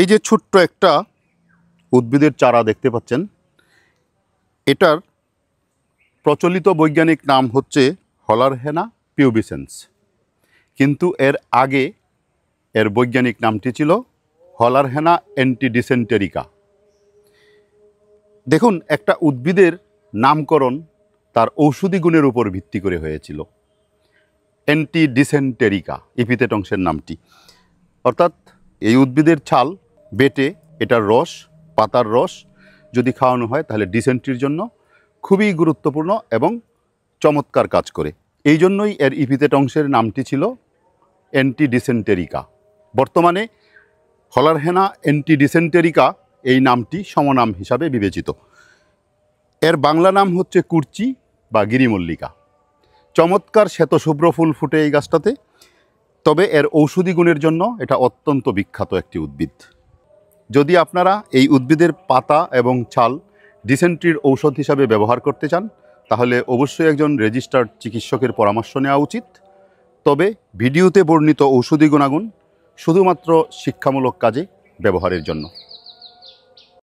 এই যে ছোট্ট একটা উদ্ভিদের চারা দেখতে পাচ্ছেন, এটার প্রচলিত বৈজ্ঞানিক নাম হচ্ছে হলারহেনা পিউবিসেন্স, কিন্তু এর আগে এর বৈজ্ঞানিক নামটি ছিল হলারহেনা অ্যান্টিডিসেন্টেরিকা। দেখুন, একটা উদ্ভিদের নামকরণ তার ঔষধি গুণের উপর ভিত্তি করে হয়েছিল। অ্যান্টিডিসেন্টেরিকা ইপিথেট অংশের নামটি, অর্থাৎ এই উদ্ভিদের ছাল বেটে এটার রস, পাতার রস যদি খাওয়ানো হয় তাহলে ডিসেন্ট্রির জন্য খুবই গুরুত্বপূর্ণ এবং চমৎকার কাজ করে। এই জন্যই এর ইপিথেট অংশের নামটি ছিল অ্যান্টিডিসেন্টেরিকা। বর্তমানে হলারহেনা অ্যান্টিডিসেন্টেরিকা এই নামটি সমনাম হিসাবে বিবেচিত। এর বাংলা নাম হচ্ছে কুরচি বা গিরিমল্লিকা। চমৎকার শ্বেতশুভ্র ফুল ফুটে এই গাছটাতে, তবে এর ঔষধি গুণের জন্য এটা অত্যন্ত বিখ্যাত একটি উদ্ভিদ। যদি আপনারা এই উদ্ভিদের পাতা এবং ছাল ডিসেন্ট্রির ঔষধ হিসাবে ব্যবহার করতে চান, তাহলে অবশ্যই একজন রেজিস্টার্ড চিকিৎসকের পরামর্শ নেওয়া উচিত। তবে ভিডিওতে বর্ণিত ঔষধি গুণাগুণ শুধুমাত্র শিক্ষামূলক কাজে ব্যবহারের জন্য।